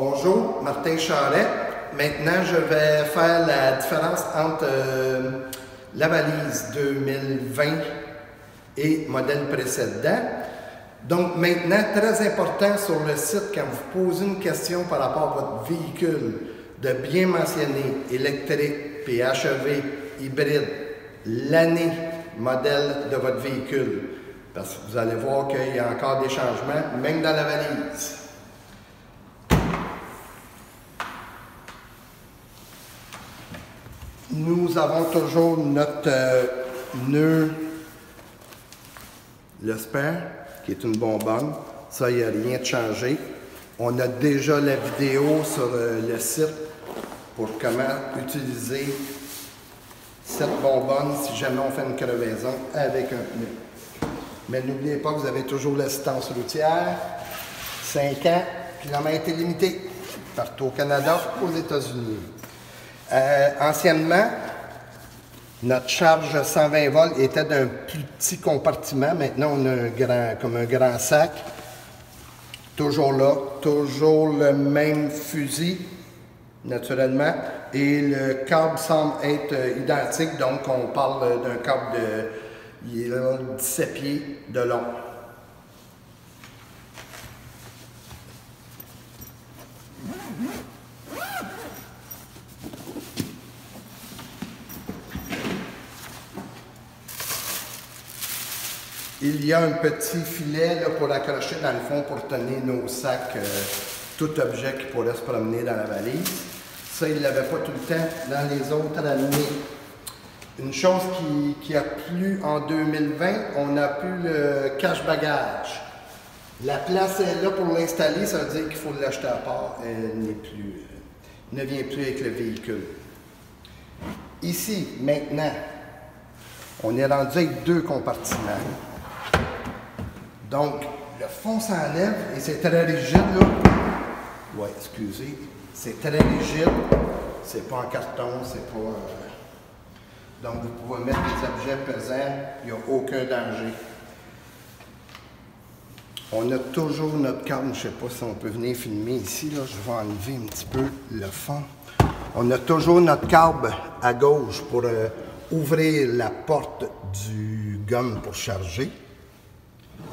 Bonjour, Martin Charret. Maintenant, je vais faire la différence entre la valise 2020 et modèle précédent. Donc maintenant, très important sur le site, quand vous posez une question par rapport à votre véhicule, de bien mentionner électrique, PHEV, hybride, l'année, modèle de votre véhicule. Parce que vous allez voir qu'il y a encore des changements, même dans la valise. Nous avons toujours notre nœud, le spare, qui est une bonbonne. Ça, il n'y a rien de changé. On a déjà la vidéo sur le site pour comment utiliser cette bonbonne si jamais on fait une crevaison avec un pneu. Mais n'oubliez pas que vous avez toujours l'assistance routière, 5 ans, kilomètres illimités, partout au Canada, aux États-Unis. Anciennement, notre charge 120 volts était d'un plus petit compartiment. Maintenant, on a comme un grand sac. Toujours là, toujours le même fusil, naturellement. Et le câble semble être identique, donc on parle d'un câble il est là, 17 pieds de long. Il y a un petit filet là, pour accrocher dans le fond pour tenir nos sacs, tout objet qui pourrait se promener dans la valise. Ça, il ne l'avait pas tout le temps dans les autres années. Une chose qui a plu en 2020, on n'a plus le cache-bagage. La place est là pour l'installer, ça veut dire qu'il faut l'acheter à part. Elle ne vient plus avec le véhicule. Ici, maintenant, on est rendu avec 2 compartiments. Donc, le fond s'enlève et c'est très rigide, là. Ouais, excusez. C'est très rigide. C'est pas en carton, c'est pas... Donc, vous pouvez mettre des objets pesants, il n'y a aucun danger. On a toujours notre câble, je ne sais pas si on peut venir filmer ici, là, je vais enlever un petit peu le fond. On a toujours notre câble à gauche pour ouvrir la porte du gun pour charger,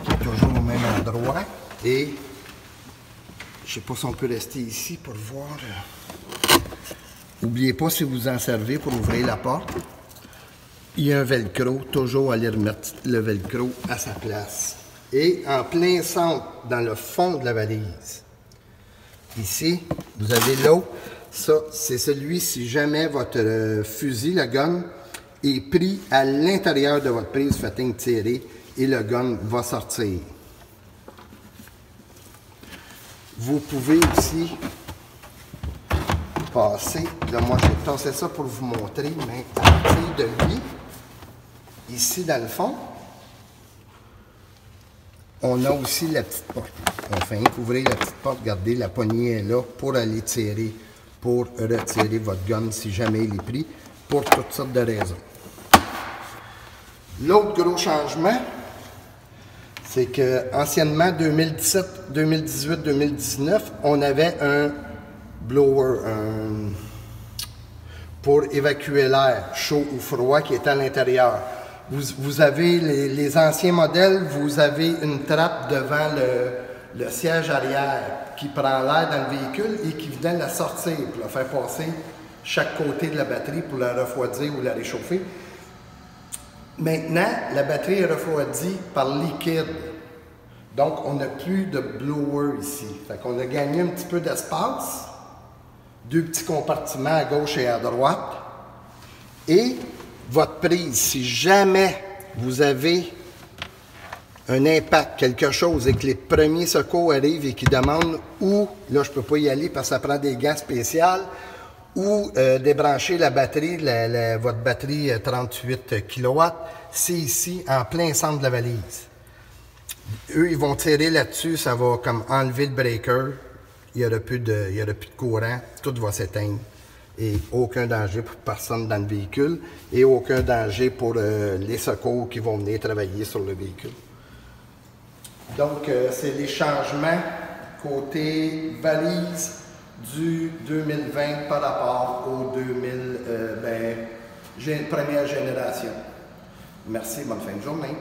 qui est toujours au même endroit. Et je ne sais pas si on peut rester ici pour voir. N'oubliez pas si vous en servez pour ouvrir la porte. Il y a un velcro, toujours aller remettre le velcro à sa place. Et en plein centre, dans le fond de la valise, ici, vous avez l'autre. Ça, c'est celui, si jamais votre fusil, le gun, est pris à l'intérieur de votre prise, faites une tirée et le gun va sortir. Vous pouvez aussi passer, là moi j'ai tassé ça pour vous montrer, mais à partir de lui, ici dans le fond, on a aussi la petite porte. On fait ouvrir la petite porte, regardez, la poignée est là pour aller tirer, pour retirer votre gun si jamais il est pris, pour toutes sortes de raisons. L'autre gros changement, c'est que anciennement, 2017, 2018, 2019, on avait un blower pour évacuer l'air chaud ou froid qui était à l'intérieur. Vous avez les anciens modèles, vous avez une trappe devant le siège arrière qui prend l'air dans le véhicule et qui vient la sortir pour la faire passer chaque côté de la batterie pour la refroidir ou la réchauffer. Maintenant, la batterie est refroidie par liquide. Donc, on n'a plus de blower ici. Fait qu'on a gagné un petit peu d'espace. 2 petits compartiments à gauche et à droite. Et votre prise, si jamais vous avez un impact, quelque chose, et que les premiers secours arrivent et qui demandent où, là je ne peux pas y aller parce que ça prend des gants spéciaux, ou débrancher la batterie, votre batterie 38 kW, c'est ici, en plein centre de la valise. Eux, ils vont tirer là-dessus, ça va comme enlever le breaker, il n'y aura plus de courant, tout va s'éteindre. Et aucun danger pour personne dans le véhicule et aucun danger pour les secours qui vont venir travailler sur le véhicule. Donc, c'est les changements côté valise du 2020 par rapport au première génération. Merci, bonne fin de journée.